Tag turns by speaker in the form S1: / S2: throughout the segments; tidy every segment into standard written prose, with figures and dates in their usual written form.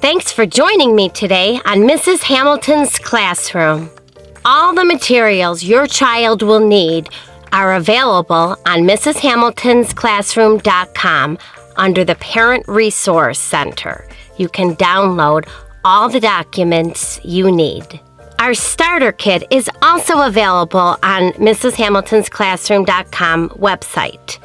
S1: Thanks for joining me today on Mrs. Hamilton's Classroom. All the materials your child will need are available on mrshamiltonsclassroom.com under the Parent Resource Center. You can download all the documents you need. Our starter kit is also available on mrshamiltonsclassroom.com website.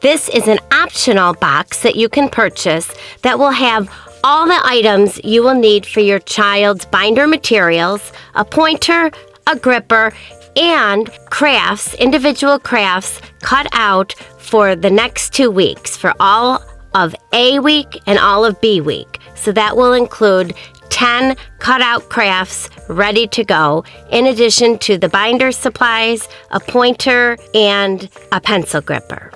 S1: This is an optional box that you can purchase that will have all the items you will need for your child's binder materials, a pointer, a gripper, and crafts, individual crafts cut out for the next 2 weeks, for all of A week and all of B week. So that will include 10 cutout crafts ready to go, in addition to the binder supplies, a pointer, and a pencil gripper.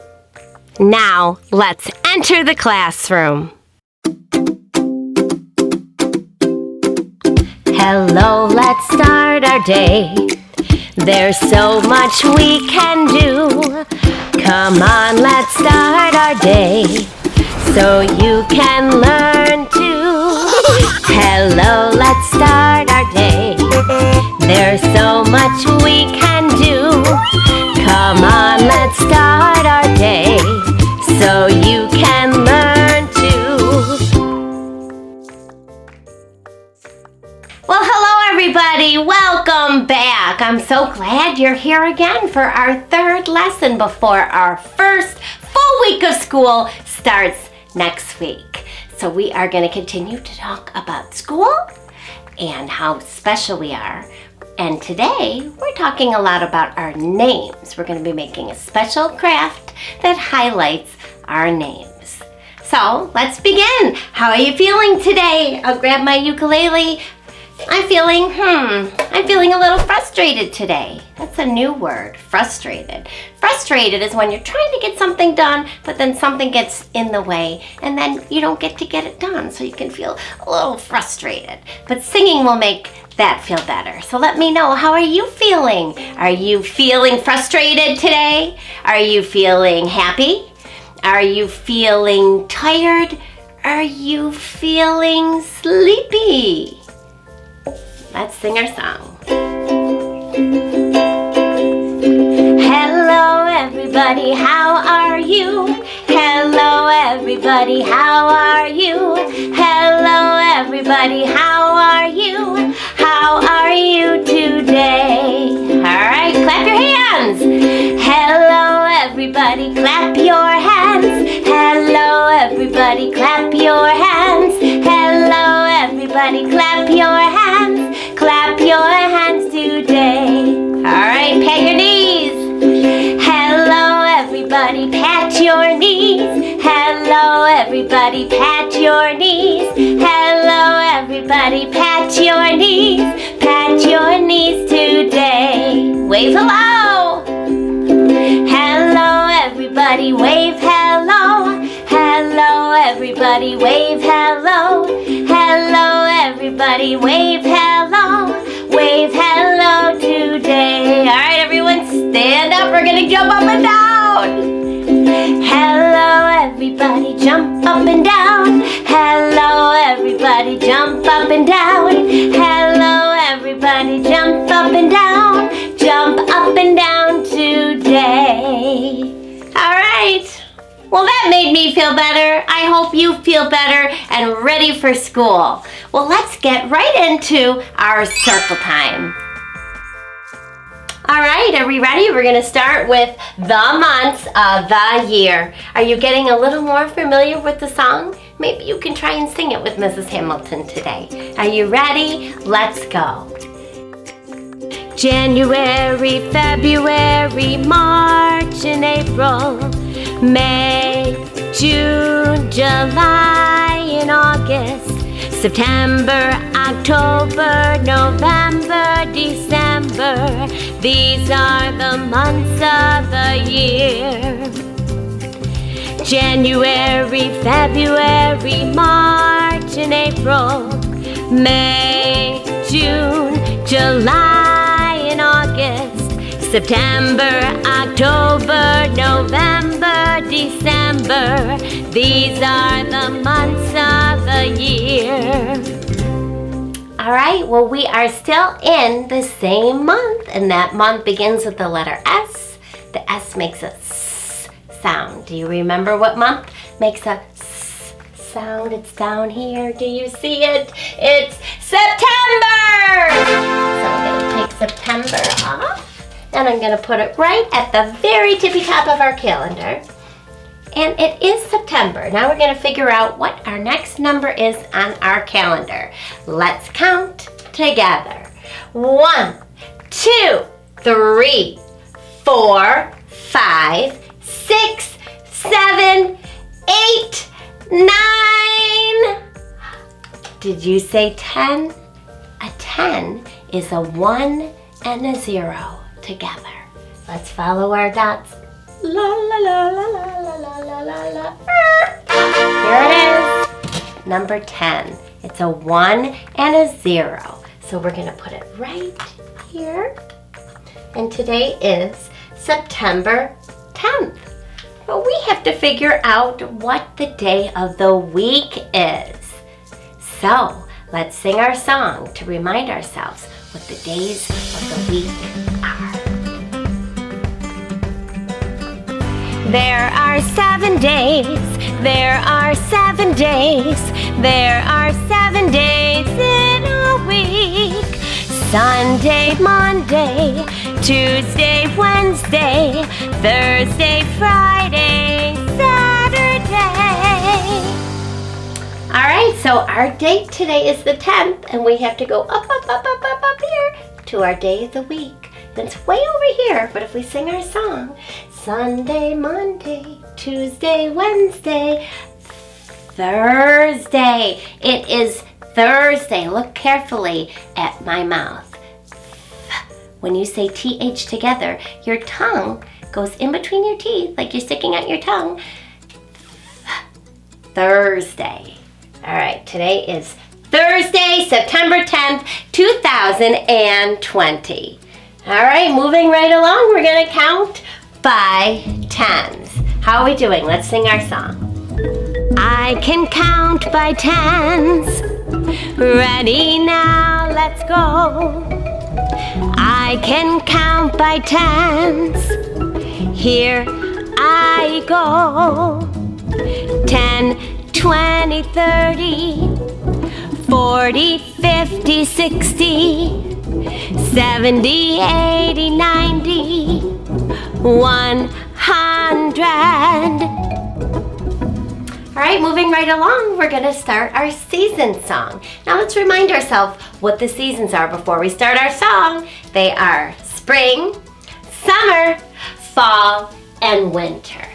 S1: Now, let's enter the classroom. Hello, let's start our day. There's so much we can do. Come on, let's start our day so you can learn too. Hello, let's start our day. There's so much we can do. Come on, let's start our day so you can learn too. Well, hello everybody. Welcome back. I'm so glad you're here again for our third lesson before our first full week of school starts next week. So we are going to continue to talk about school and how special we are. And today we're talking a lot about our names. We're going to be making a special craft that highlights our names. So let's begin. How are you feeling today? I'll grab my ukulele. I'm feeling a little frustrated today. That's a new word, frustrated. Frustrated is when you're trying to get something done, but then something gets in the way, and then you don't get to get it done, so you can feel a little frustrated. But singing will make that feel better. So let me know, how are you feeling? Are you feeling frustrated today? Are you feeling happy? Are you feeling tired? Are you feeling sleepy? Let's sing our song. Hello everybody, how are you? Hello everybody, how are you? Hello everybody, how are you? How are you today? Alright, clap your hands. Hello everybody, clap your hands. Hello everybody, clap your hands. Hello everybody, clap your hands. Clap your hands today. Alright, pat your knees. Hello everybody, pat your knees. Hello everybody, pat your knees. Hello everybody, pat your knees. Pat your knees today. Wave hello. Hello everybody, wave hello. Hello everybody, wave hello. Hello everybody, wave hello. Wave hello today. Alright everyone, stand up. We're gonna jump up and down. Hello everybody, jump up and down. Hello everybody, jump up and down. Hello everybody, jump up and down. Jump up and down today. Alright. Well, that made me feel better. I hope you feel better and ready for school. Well, let's get right into our circle time. All right, are we ready? We're going to start with the months of the year. Are you getting a little more familiar with the song? Maybe you can try and sing it with Mrs. Hamilton today. Are you ready? Let's go. January, February, March, and April. May, June, July, and August. September, October, November, December. These are the months of the year. January, February, March, and April. May, June, July, and August. September, October, November, December. These are the months of the year. All right, well, we are still in the same month, and that month begins with the letter S. The S makes a S sound. Do you remember what month makes a S sound? It's down here. Do you see it? It's September! So I'm going to take September off, and I'm going to put it right at the very tippy top of our calendar. And it is September. Now we're going to figure out what our next number is on our calendar. Let's count together. 1, 2, 3, 4, 5, 6, 7, 8, 9. Did you say 10? A 10 is a 1 and a 0 together. Let's follow our dots. La la la la la la la la la. Here it is, number 10. It's a 1 and a 0. So we're gonna put it right here. And today is September 10th. But we have to figure out what the day of the week is. So let's sing our song to remind ourselves what the days of the week are. There are 7 days, there are 7 days, there are 7 days in a week. Sunday, Monday, Tuesday, Wednesday, Thursday, Friday, Saturday. All right, so our date today is the 10th, and we have to go up here to our day of the week. It's way over here, but if we sing our song, Sunday, Monday, Tuesday, Wednesday, Thursday. It is Thursday. Look carefully at my mouth. When you say TH together, your tongue goes in between your teeth like you're sticking out your tongue. Thursday. All right, today is Thursday, September 10th, 2020. All right, moving right along, we're gonna count by tens. How are we doing? Let's sing our song. I can count by tens. Ready now, let's go. I can count by tens. Here I go. 10, 20, 30, 40, 50, 60, 70, 80, 90, 100. All right, moving right along, we're gonna start our season song. Now let's remind ourselves what the seasons are before we start our song. They are spring, summer, fall, and winter.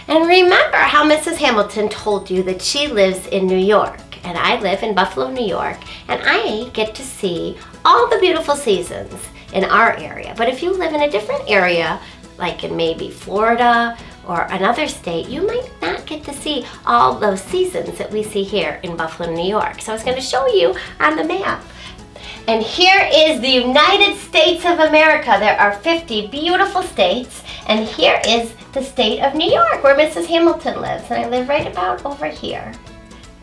S1: And remember how Mrs. Hamilton told you that she lives in New York, and I live in Buffalo, New York, and I get to see all the beautiful seasons in our area. But if you live in a different area, like in maybe Florida or another state, you might not get to see all those seasons that we see here in Buffalo, New York. So I was going to show you on the map. And here is the United States of America. There are 50 beautiful states, and here is the state of New York where Mrs. Hamilton lives, and I live right about over here.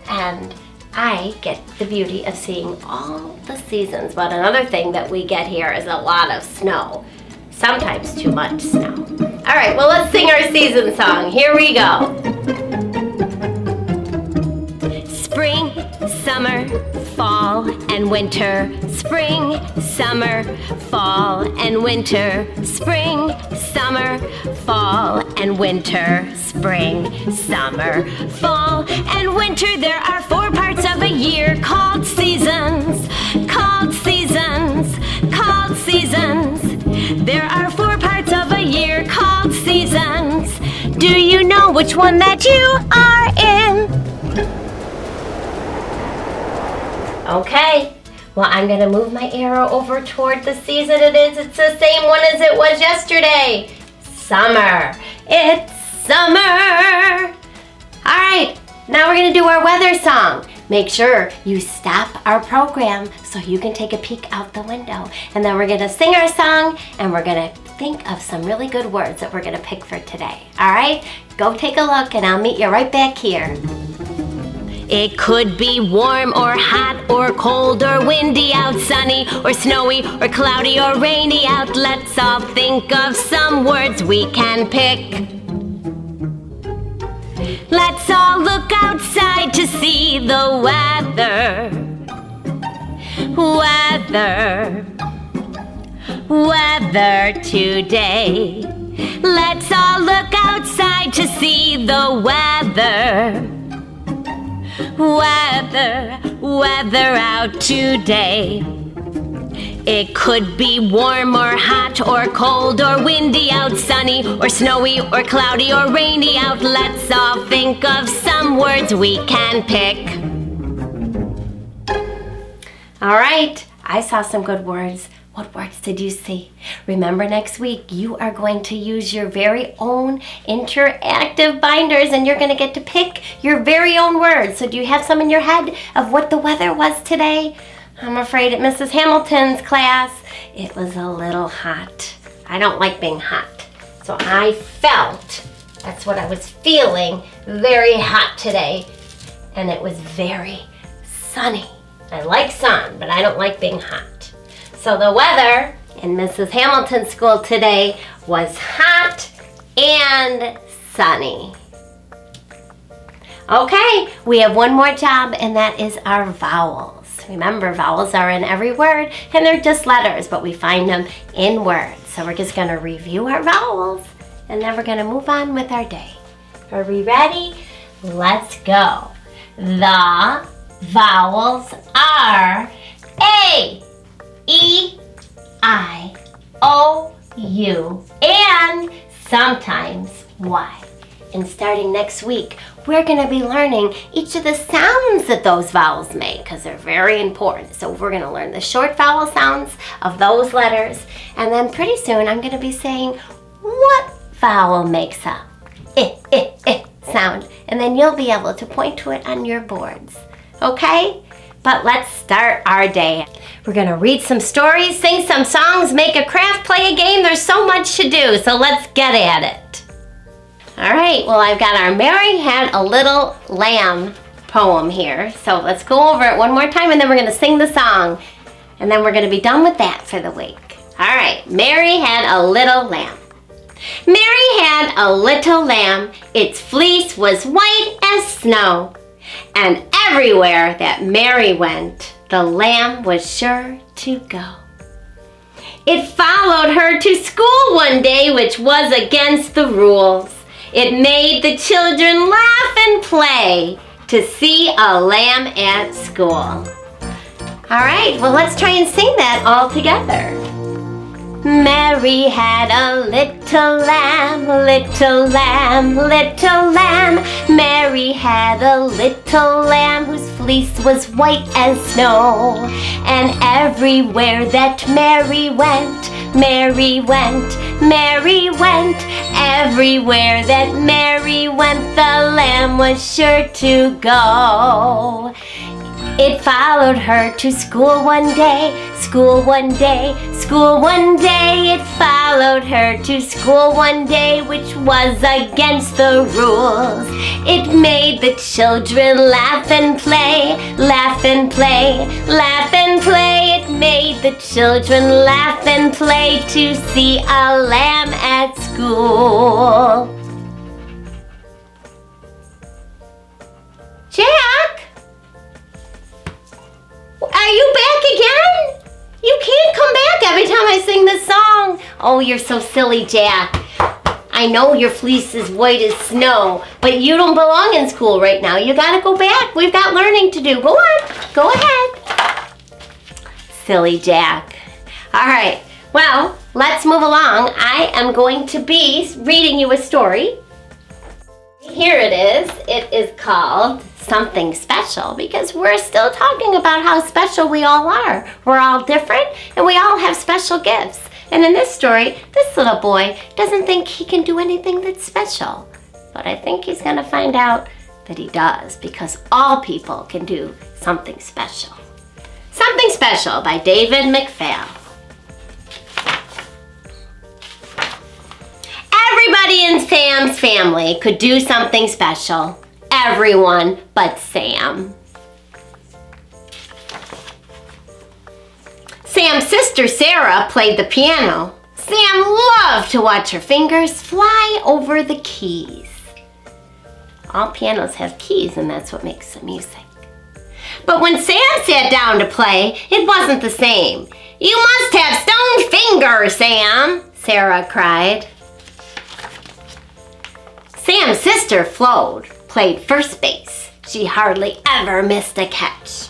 S1: And I get the beauty of seeing all the seasons. But another thing that we get here is a lot of snow. Sometimes too much snow. All right, well, let's sing our season song. Here we go. Spring, summer, fall, and winter. Spring, summer, fall, and winter. Spring, summer, fall, and winter. Spring, summer, fall, and winter. There are 4 parts of a year called seasons. Called seasons. Called seasons. There are 4 parts of a year called seasons. Do you know which one that you are in? Okay, well, I'm going to move my arrow over toward the season it is. It's the same one as it was yesterday. Summer. It's summer. All right, now we're going to do our weather song. Make sure you stop our program so you can take a peek out the window. And then we're going to sing our song, and we're going to think of some really good words that we're going to pick for today. All right, go take a look, and I'll meet you right back here. It could be warm or hot or cold or windy out, sunny or snowy or cloudy or rainy out. Let's all think of some words we can pick. Let's all look outside to see the weather. Weather today. Let's all look outside to see the weather. Weather out today. It could be warm or hot or cold or windy out, sunny or snowy or cloudy or rainy out. Let's all think of some words we can pick. All right, I saw some good words. What words did you see? Remember, next week you are going to use your very own interactive binders and you're going to get to pick your very own words. So do you have some in your head of what the weather was today? I'm afraid at Mrs. Hamilton's class, it was a little hot. I don't like being hot. So I felt, that's what I was feeling, very hot today. And it was very sunny. I like sun, but I don't like being hot. So the weather in Mrs. Hamilton's school today was hot and sunny. Okay, we have one more job, and that is our vowels. Remember, vowels are in every word, and they're just letters, but we find them in words. So we're just going to review our vowels, and then we're going to move on with our day. Are we ready? Let's go. The vowels are A, E, I, O, U, and sometimes Y. And starting next week, we're going to be learning each of the sounds that those vowels make because they're very important. So we're going to learn the short vowel sounds of those letters. And then pretty soon I'm going to be saying what vowel makes a sound. And then you'll be able to point to it on your boards. Okay? But let's start our day. We're going to read some stories, sing some songs, make a craft, play a game. There's so much to do, so let's get at it. All right, well, I've got our Mary Had a Little Lamb poem here. So let's go over it one more time, and then we're going to sing the song. And then we're going to be done with that for the week. All right, Mary had a little lamb. Mary had a little lamb. Its fleece was white as snow. And everywhere that Mary went, the lamb was sure to go. It followed her to school one day, which was against the rules. It made the children laugh and play to see a lamb at school. All right, well, let's try and sing that all together. Mary had a little lamb, little lamb, little lamb. Mary had a little lamb whose fleece was white as snow. And everywhere that Mary went, Mary went, Mary went. Everywhere that Mary went, the lamb was sure to go. It followed her to school one day, school one day, school one day. It followed her to school one day, which was against the rules. It made the children laugh and play, laugh and play, laugh and play. It made the children laugh and play to see a lamb at school. Jack? Are you back again? You can't come back every time I sing this song. Oh, you're so silly, Jack. I know your fleece is white as snow, but you don't belong in school right now. You gotta go back. We've got learning to do. Go on. Go ahead. Silly Jack. All right. Well, let's move along. I am going to be reading you a story. Here it is. It is called Something Special because we're still talking about how special we all are. We're all different and we all have special gifts. And in this story, this little boy doesn't think he can do anything that's special. But I think he's going to find out that he does because all people can do something special. Something Special by David McPhail. Everybody in Sam's family could do something special. everyone but Sam. Sam's sister Sarah played the piano. Sam loved to watch her fingers fly over the keys. All pianos have keys, and that's what makes the music. But when Sam sat down to play, it wasn't the same. "You must have stone fingers, Sam," Sarah cried. Sam's sister Flo played first base. She hardly ever missed a catch.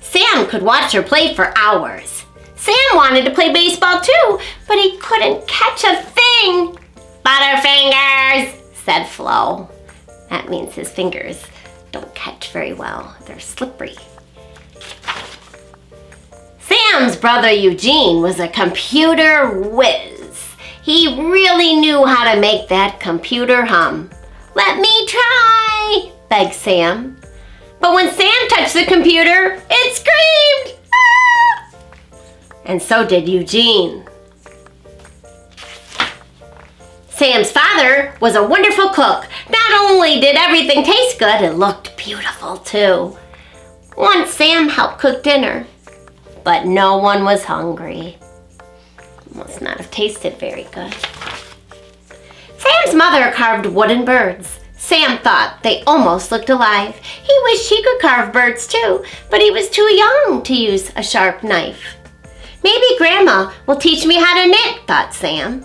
S1: Sam could watch her play for hours. Sam wanted to play baseball too, but he couldn't catch a thing. "Butterfingers," said Flo. That means his fingers don't catch very well. They're slippery. Sam's brother Eugene was a computer whiz. He really knew how to make that computer hum. "Let me try," begged Sam. But when Sam touched the computer, it screamed. "Ah!" And so did Eugene. Sam's father was a wonderful cook. Not only did everything taste good, it looked beautiful too. Once Sam helped cook dinner, but no one was hungry. Must not have tasted very good. Sam's mother carved wooden birds. Sam thought they almost looked alive. He wished he could carve birds too, but he was too young to use a sharp knife. "Maybe Grandma will teach me how to knit," thought Sam.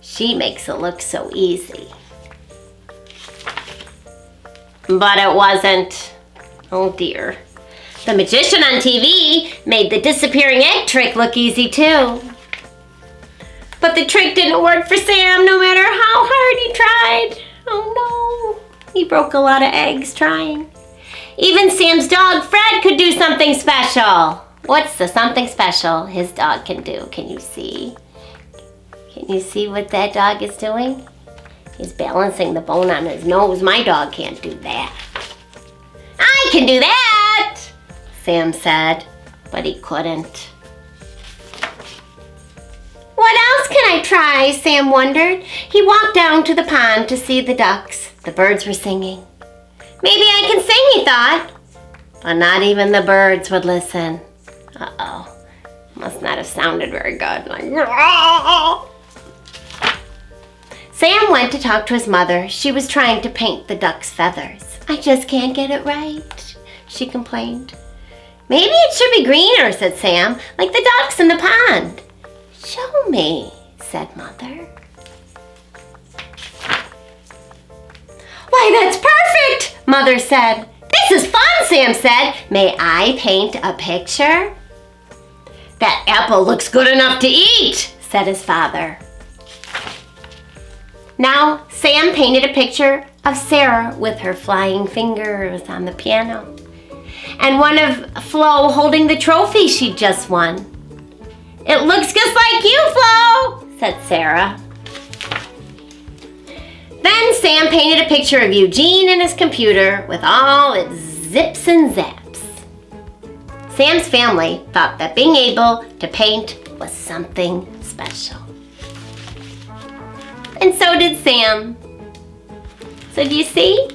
S1: She makes it look so easy. But it wasn't. Oh dear. The magician on TV made the disappearing egg trick look easy too. But the trick didn't work for Sam no matter how hard he tried. Oh no, he broke a lot of eggs trying. Even Sam's dog Fred could do something special. What's the something special his dog can do? Can you see? Can you see what that dog is doing? He's balancing the bone on his nose. My dog can't do that. "I can do that," Sam said, but he couldn't. "What else can I try?" Sam wondered. He walked down to the pond to see the ducks. The birds were singing. "Maybe I can sing," he thought. But not even the birds would listen. Uh-oh. Must not have sounded very good. Like, "Rah!" Sam went to talk to his mother. She was trying to paint the duck's feathers. "I just can't get it right," she complained. "Maybe it should be greener," said Sam, "like the ducks in the pond." "Show me," said Mother. "Why, that's perfect," Mother said. "This is fun," Sam said. "May I paint a picture?" "That apple looks good enough to eat," said his father. Now, Sam painted a picture of Sarah with her flying fingers on the piano, and one of Flo holding the trophy she'd just won. "It looks just like you, Flo," said Sarah. Then Sam painted a picture of Eugene and his computer with all its zips and zaps. Sam's family thought that being able to paint was something special. And so did Sam. So do you see?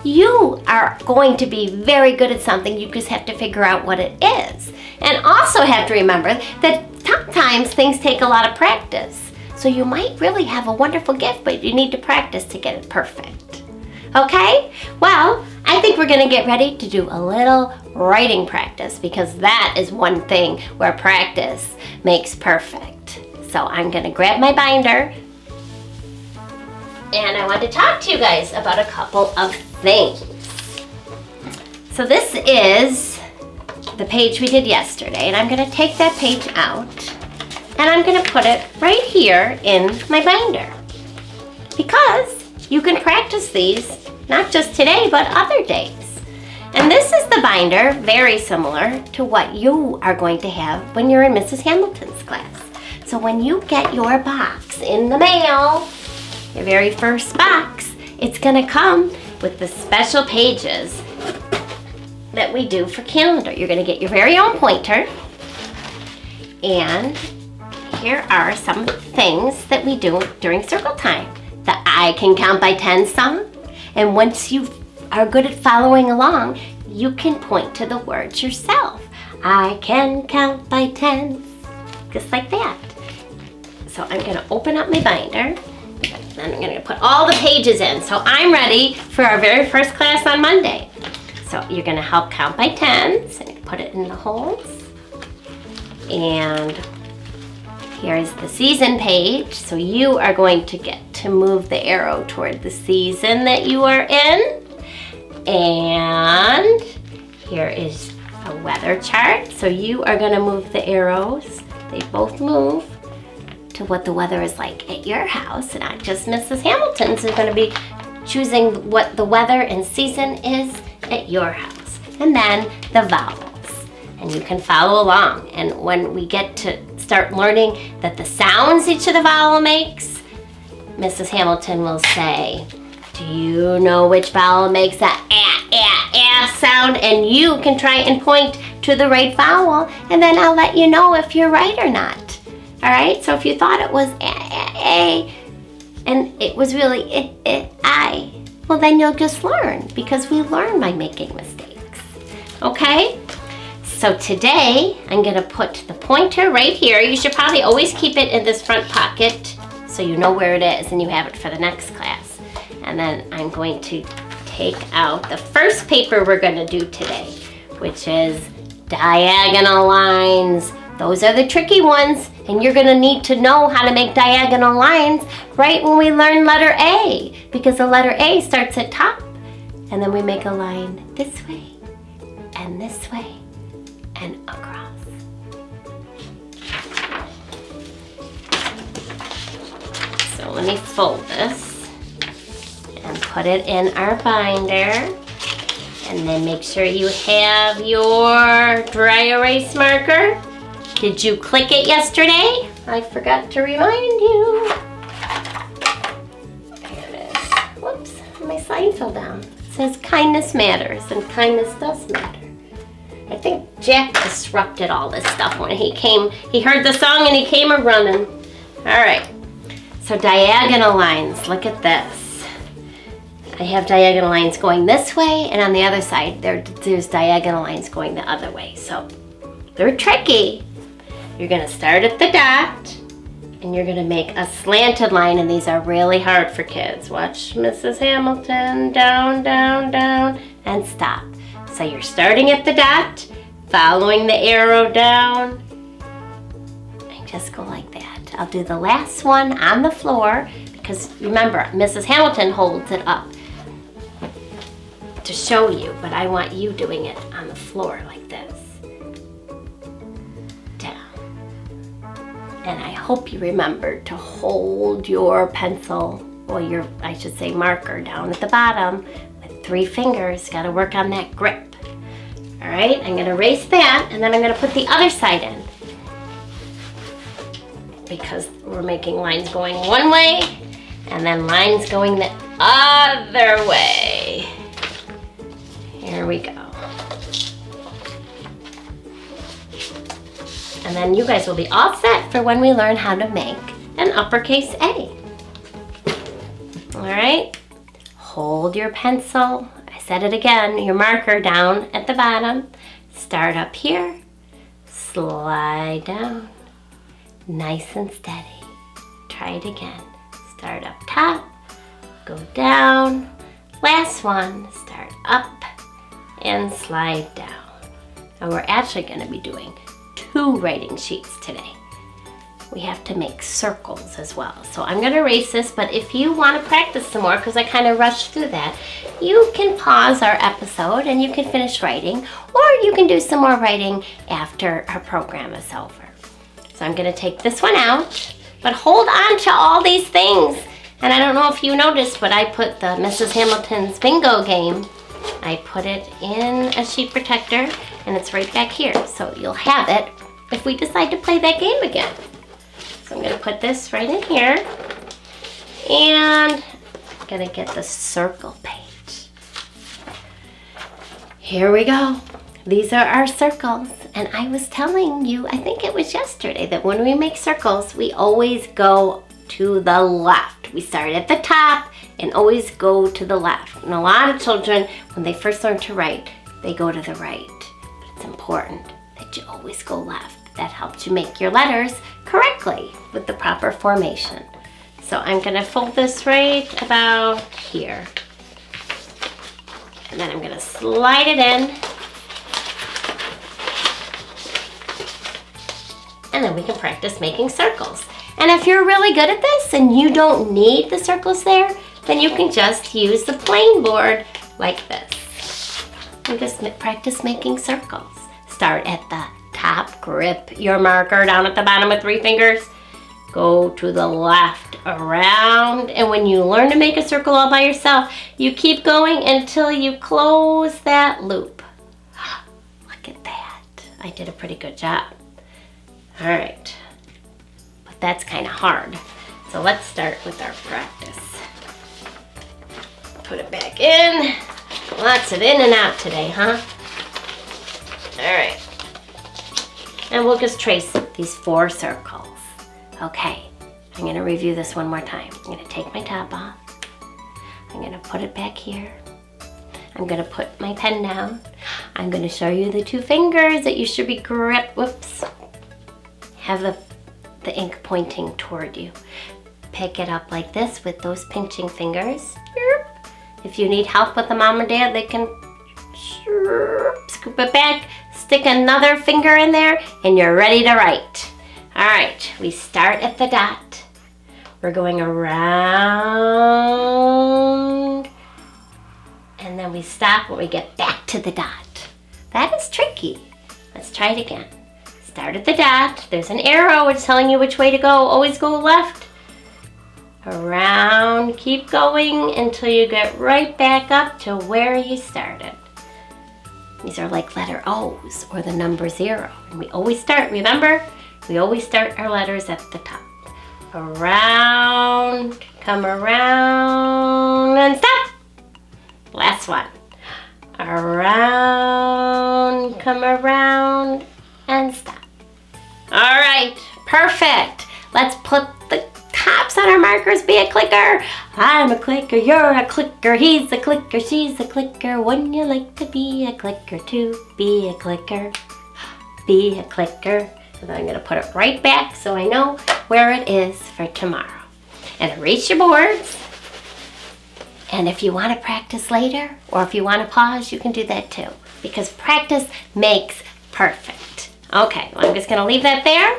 S1: You are going to be very good at something. You just have to figure out what it is. And also have to remember that sometimes things take a lot of practice. So you might really have a wonderful gift, but you need to practice to get it perfect. Okay? Well, I think we're going to get ready to do a little writing practice, because that is one thing where practice makes perfect. So I'm going to grab my binder. And I want to talk to you guys about a couple of things. So this is the page we did yesterday, and I'm going to take that page out and I'm going to put it right here in my binder, because you can practice these not just today but other days. And this is the binder, very similar to what you are going to have when you're in Mrs. Hamilton's class. So when you get your box in the mail, your very first box, it's going to come with the special pages that we do for calendar. You're going to get your very own pointer. And here are some things that we do during circle time. The I Can Count by 10 song. And once you are good at following along, you can point to the words yourself. I can count by tens, just like that. So I'm going to open up my binder, and I'm going to put all the pages in. So I'm ready for our very first class on Monday. So you're going to help count by tens, and put it in the holes. And here's the season page. So you are going to get to move the arrow toward the season that you are in. And here is a weather chart. So you are going to move the arrows. They both move to what the weather is like at your house. And not just Mrs. Hamilton's. Is going to be choosing what the weather and season is at your house. And then the vowels. And you can follow along. And when we get to start learning that the sounds each of the vowel makes, Mrs. Hamilton will say, do you know which vowel makes that sound? And you can try and point to the right vowel, and then I'll let you know if you're right or not. All right? So if you thought it was a, and it was really I, well then you'll just learn, because we learn by making mistakes. Okay? So today, I'm going to put the pointer right here. You should probably always keep it in this front pocket so you know where it is and you have it for the next class. And then I'm going to take out the first paper we're going to do today, which is diagonal lines. Those are the tricky ones, and you're going to need to know how to make diagonal lines right when we learn letter A, because the letter A starts at top, and then we make a line this way and this way and across. So let me fold this and put it in our binder, and then make sure you have your dry erase marker. Did you click it yesterday? I forgot to remind you. There it is. Whoops, my sign fell down. It says kindness matters, and kindness does matter. I think Jack disrupted all this stuff when he came. He heard the song and he came a-running. All right, so diagonal lines, look at this. I have diagonal lines going this way, and on the other side, there's diagonal lines going the other way. So they're tricky. You're gonna start at the dot, and you're gonna make a slanted line, and these are really hard for kids. Watch Mrs. Hamilton, down, down, down, and stop. So you're starting at the dot, following the arrow down, and just go like that. I'll do the last one on the floor, because remember, Mrs. Hamilton holds it up to show you, but I want you doing it on the floor like this. Down. And I hope you remember to hold your pencil, or your, I should say, marker down at the bottom with 3 fingers. Got to work on that grip. All right, I'm going to erase that, and then I'm going to put the other side in, because we're making lines going one way and then lines going the other way. Here we go. And then you guys will be all set for when we learn how to make an uppercase A. All right, hold your pencil. I said it again, your marker down at the bottom. Start up here, slide down, nice and steady. Try it again. Start up top, go down. Last one, start up and slide down. And we're actually going to be doing 2 writing sheets today. We have to make circles as well. So I'm going to erase this, but if you want to practice some more, because I kind of rushed through that, you can pause our episode and you can finish writing, or you can do some more writing after our program is over. So I'm going to take this one out, but hold on to all these things. And I don't know if you noticed, but I put the Mrs. Hamilton's bingo game, I put it in a sheet protector, and it's right back here. So you'll have it if we decide to play that game again. So I'm going to put this right in here, and I'm going to get the circle page. Here we go. These are our circles, and I was telling you, I think it was yesterday, that when we make circles, we always go to the left. We start at the top and always go to the left. And a lot of children, when they first learn to write, they go to the right. But it's important that you always go left. That helps you make your letters correctly with the proper formation. So I'm gonna fold this right about here. And then I'm gonna slide it in. And then we can practice making circles. And if you're really good at this and you don't need the circles there, then you can just use the plain board like this. And just practice making circles. Start at the top, grip your marker down at the bottom with 3 fingers. Go to the left, around, and when you learn to make a circle all by yourself, you keep going until you close that loop. Look at that. I did a pretty good job. All right, but that's kind of hard. So let's start with our practice. Put it back in. Lots of in and out today, huh? All right. And we'll just trace these 4 circles. Okay, I'm gonna review this one more time. I'm gonna take my top off. I'm gonna put it back here. I'm gonna put my pen down. I'm gonna show you the 2 fingers that you should be whoops. Have the ink pointing toward you. Pick it up like this with those pinching fingers. If you need help with the mom or dad, they can scoop it back, stick another finger in there, and you're ready to write. All right, we start at the dot. We're going around, and then we stop when we get back to the dot. That is tricky. Let's try it again. Start at the dot. There's an arrow. It's telling you which way to go. Always go left. Around. Keep going until you get right back up to where you started. These are like letter O's or the number 0. And we always start, remember? We always start our letters at the top. Around, come around, and stop. Last one. Around, come around, and stop. All right, perfect. Let's put the tops on our markers. Be a clicker. I'm a clicker, you're a clicker, he's a clicker, she's a clicker. Wouldn't you like to be a clicker too? Be a clicker, be a clicker. And then I'm gonna put it right back so I know where it is for tomorrow. And erase your boards. And if you wanna practice later, or if you wanna pause, you can do that too. Because practice makes perfect. Okay, well, I'm just gonna leave that there.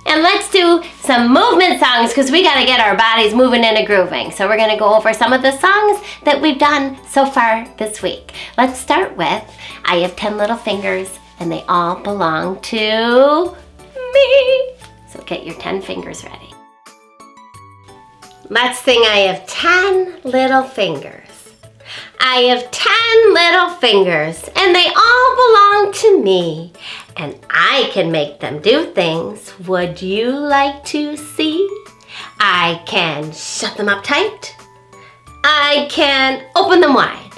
S1: And let's do some movement songs because we gotta get our bodies moving and grooving. So we're gonna go over some of the songs that we've done so far this week. Let's start with I Have 10 Little Fingers and They All Belong to Me. So get your 10 fingers ready. Let's sing I Have 10 Little Fingers. I have 10 little fingers and they all belong to me. And I can make them do things. Would you like to see? I can shut them up tight. I can open them wide.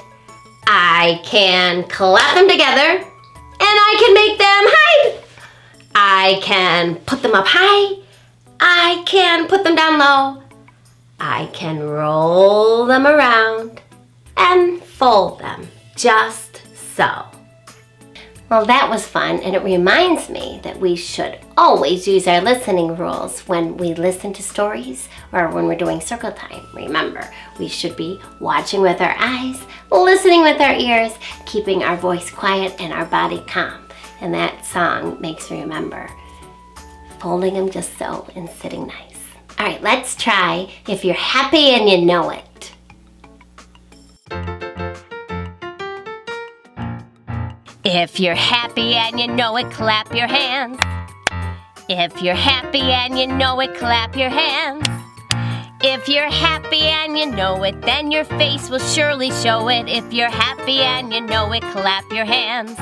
S1: I can clap them together. And I can make them hide. I can put them up high. I can put them down low. I can roll them around and fold them just so. Well, that was fun, and it reminds me that we should always use our listening rules when we listen to stories or when we're doing circle time. Remember, we should be watching with our eyes, listening with our ears, keeping our voice quiet and our body calm. And that song makes me remember folding them just so and sitting nice. All right, let's try If You're Happy and You Know It. If you're happy and you know it, clap your hands. If you're happy and you know it, clap your hands. If you're happy and you know it, then your face will surely show it. If you're happy and you know it, clap your hands.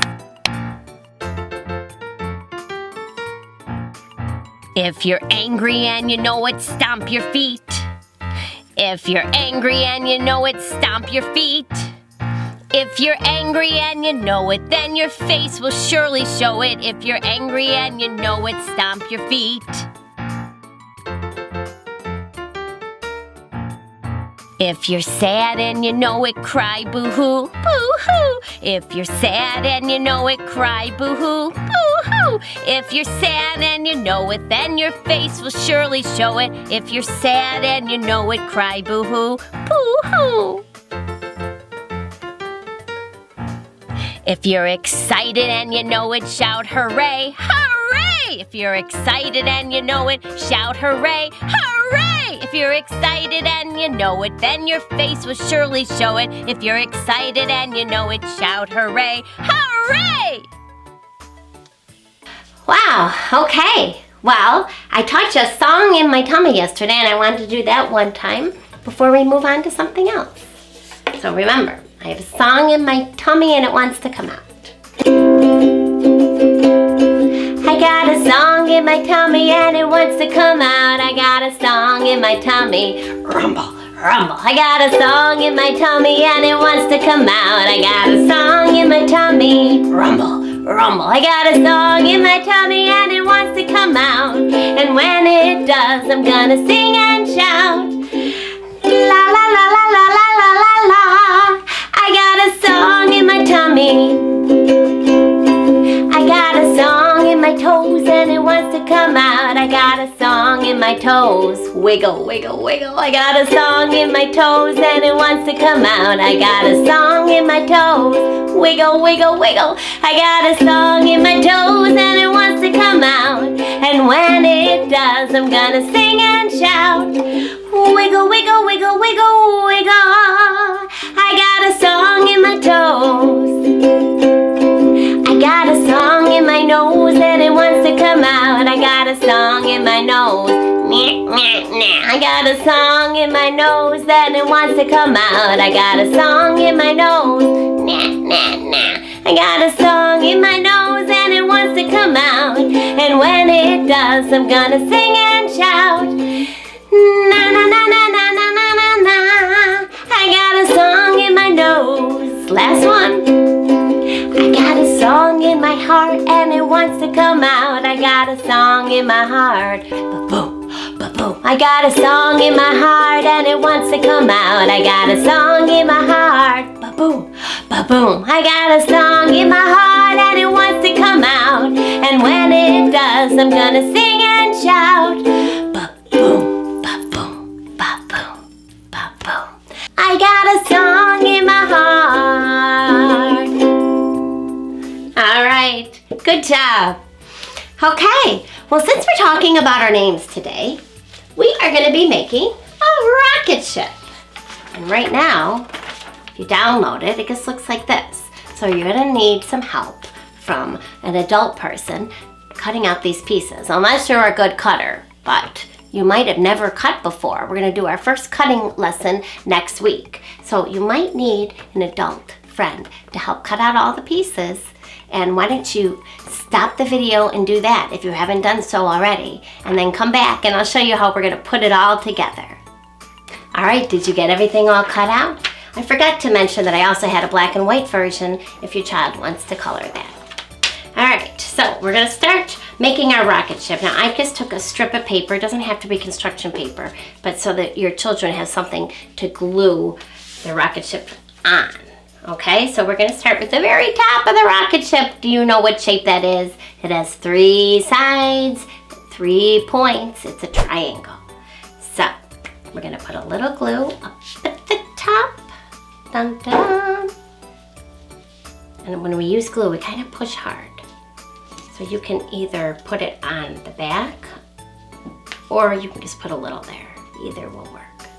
S1: If you're angry and you know it, stomp your feet. If you're angry and you know it, stomp your feet. If you're angry and you know it, then your face will surely show it. If you're angry and you know it, stomp your feet. If you're sad and you know it, cry boo-hoo, boo-hoo. If you're sad and you know it, cry boo-hoo, boo-hoo. If you're sad and you know it, then your face will surely show it. If you're sad and you know it, cry boo-hoo, boo-hoo. If you're excited and you know it, shout hooray, hooray! If you're excited and you know it, shout hooray, hooray! If you're excited and you know it, then your face will surely show it. If you're excited and you know it, shout hooray, hooray! Wow, okay. Well, I taught you a song in my tummy yesterday, and I wanted to do that one time before we move on to something else. So remember, I have a song in my tummy and it wants to come out. I got a song in my tummy and it wants to come out. I got a song in my tummy. Rumble, rumble. I got a song in my tummy and it wants to come out. I got a song in my tummy. Rumble, rumble. I got a song in my tummy and it wants to come out. And when it does, I'm gonna sing and shout. La la la la la la la la la. I got a song in my tummy. I got a song in my toes and it wants to come out. I got a song in my toes. Wiggle, wiggle, wiggle. I got a song in my toes and it wants to come out. I got a song in my toes. Wiggle, wiggle, wiggle. I got a song in my toes and it wants to come out. And when it does, I'm gonna sing and shout. Wiggle, wiggle, wiggle, wiggle, wiggle. I got a song in my toes. I got a song in my nose and it wants to come out. I got a song in my nose. I got a song in my nose and it wants to come out. I got a song in my nose. I got a song in my nose and it wants to come out. And when it does, I'm gonna sing and shout. Na na na na na na na na na. I got a song in my nose. Last one. I got a song in my heart and it wants to come out. I got a song in my heart. Ba-boom, ba-boom. I got a song in my heart and it wants to come out. I got a song in my heart. Ba-boom, ba-boom. I got a song in my heart and it wants to come out. And when it does, I'm gonna sing and shout. Ba-boom, ba-boom, ba-boom, ba-boom. I got a song in my heart. All right, good job. Okay, well, since we're talking about our names today, we are going to be making a rocket ship. And right now, if you download it, it just looks like this. So you're going to need some help from an adult person cutting out these pieces, unless you're a good cutter, but you might have never cut before. We're going to do our first cutting lesson next week. So you might need an adult friend to help cut out all the pieces. And why don't you stop the video and do that if you haven't done so already, and then come back and I'll show you how we're going to put it all together. All right, did you get everything all cut out? I forgot to mention that I also had a black and white version if your child wants to color that. All right, so we're going to start making our rocket ship. Now, I just took a strip of paper. It doesn't have to be construction paper, but so that your children have something to glue the rocket ship on. Okay, so we're going to start with the very top of the rocket ship. Do you know what shape that is? It has 3 sides, 3 points. It's a triangle. So we're going to put a little glue up at the top. Dun, dun. And when we use glue, we kind of push hard. So you can either put it on the back or you can just put a little there. Either will work.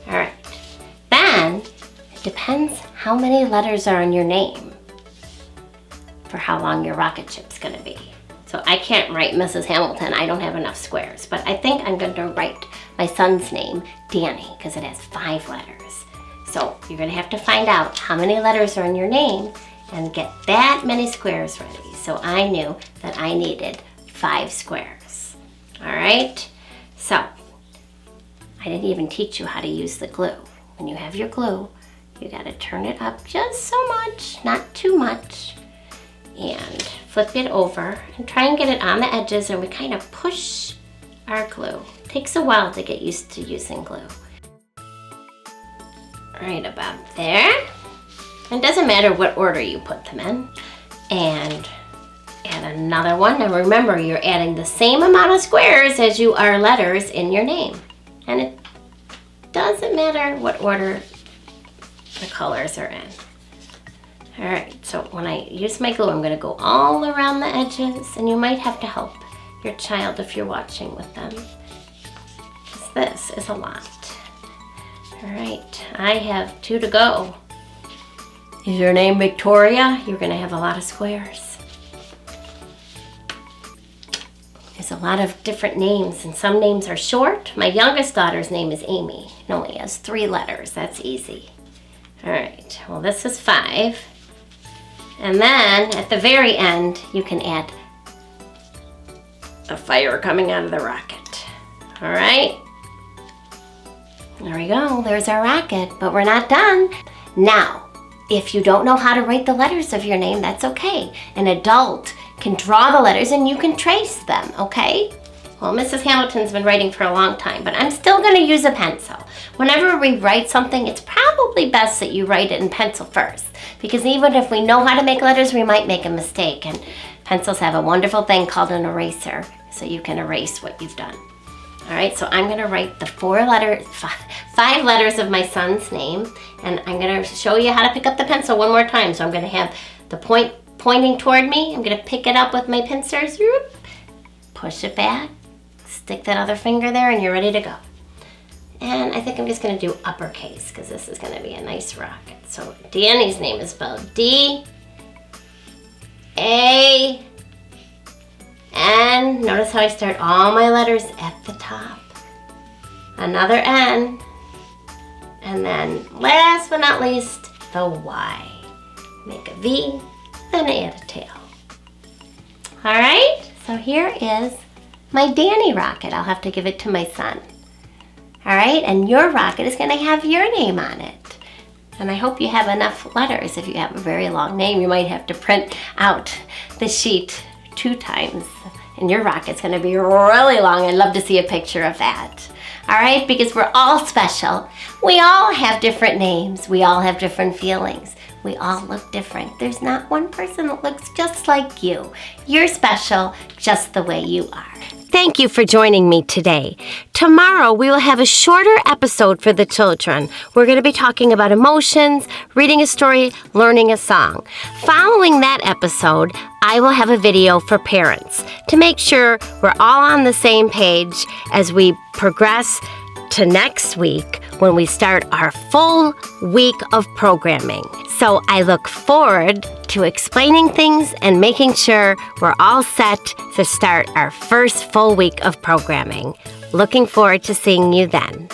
S1: All right. Then it depends how many letters are in your name for how long your rocket ship's going to be. So I can't write Mrs. Hamilton. I don't have enough squares. But I think I'm going to write my son's name, Danny, because it has 5 letters. So you're going to have to find out how many letters are in your name and get that many squares ready. So I knew that I needed 5 squares. All right? So I didn't even teach you how to use the glue. When you have your glue, you got to turn it up just so much, not too much, and flip it over and try and get it on the edges, and we kind of push our glue. It takes a while to get used to using glue. right about there. It doesn't matter what order you put them in. And add another one. Now remember, you're adding the same amount of squares as you are letters in your name. And it doesn't matter what order the colors are in. All right, so when I use my glue, I'm gonna go all around the edges, and you might have to help your child if you're watching with them, because this is a lot. All right, I have 2 to go. Is your name Victoria? You're gonna have a lot of squares. There's a lot of different names, and some names are short. My youngest daughter's name is Amy. It only has 3 letters. That's easy. All right, well, this is 5. And then at the very end, you can add a fire coming out of the rocket. All right? There we go. There's our rocket, but we're not done. Now, if you don't know how to write the letters of your name, that's okay. An adult can draw the letters and you can trace them, okay? Well, Mrs. Hamilton's been writing for a long time, but I'm still gonna use a pencil. Whenever we write something, it's probably best that you write it in pencil first, because even if we know how to make letters, we might make a mistake, and pencils have a wonderful thing called an eraser, so you can erase what you've done. All right, so I'm gonna write the 5 letters of my son's name, and I'm gonna show you how to pick up the pencil one more time. So I'm gonna have the point pointing toward me. I'm gonna pick it up with my pincers, push it back, stick that other finger there, and you're ready to go. And I think I'm just gonna do uppercase, because this is gonna be a nice rocket. So Danny's name is spelled D-A-N. Notice how I start all my letters at the top. Another N. And then last but not least, the Y. Make a V, then add a tail. All right, so here is my Danny rocket. I'll have to give it to my son. All right, and your rocket is gonna have your name on it. And I hope you have enough letters. If you have a very long name, you might have to print out the sheet 2 times. And your rocket's gonna be really long. I'd love to see a picture of that. All right, because we're all special. We all have different names. We all have different feelings. We all look different. There's not one person that looks just like you. You're special just the way you are. Thank you for joining me today. Tomorrow we will have a shorter episode for the children. We're going to be talking about emotions, reading a story, learning a song. Following that episode, I will have a video for parents to make sure we're all on the same page as we progress to next week when we start our full week of programming. So I look forward to explaining things and making sure we're all set to start our first full week of programming. Looking forward to seeing you then.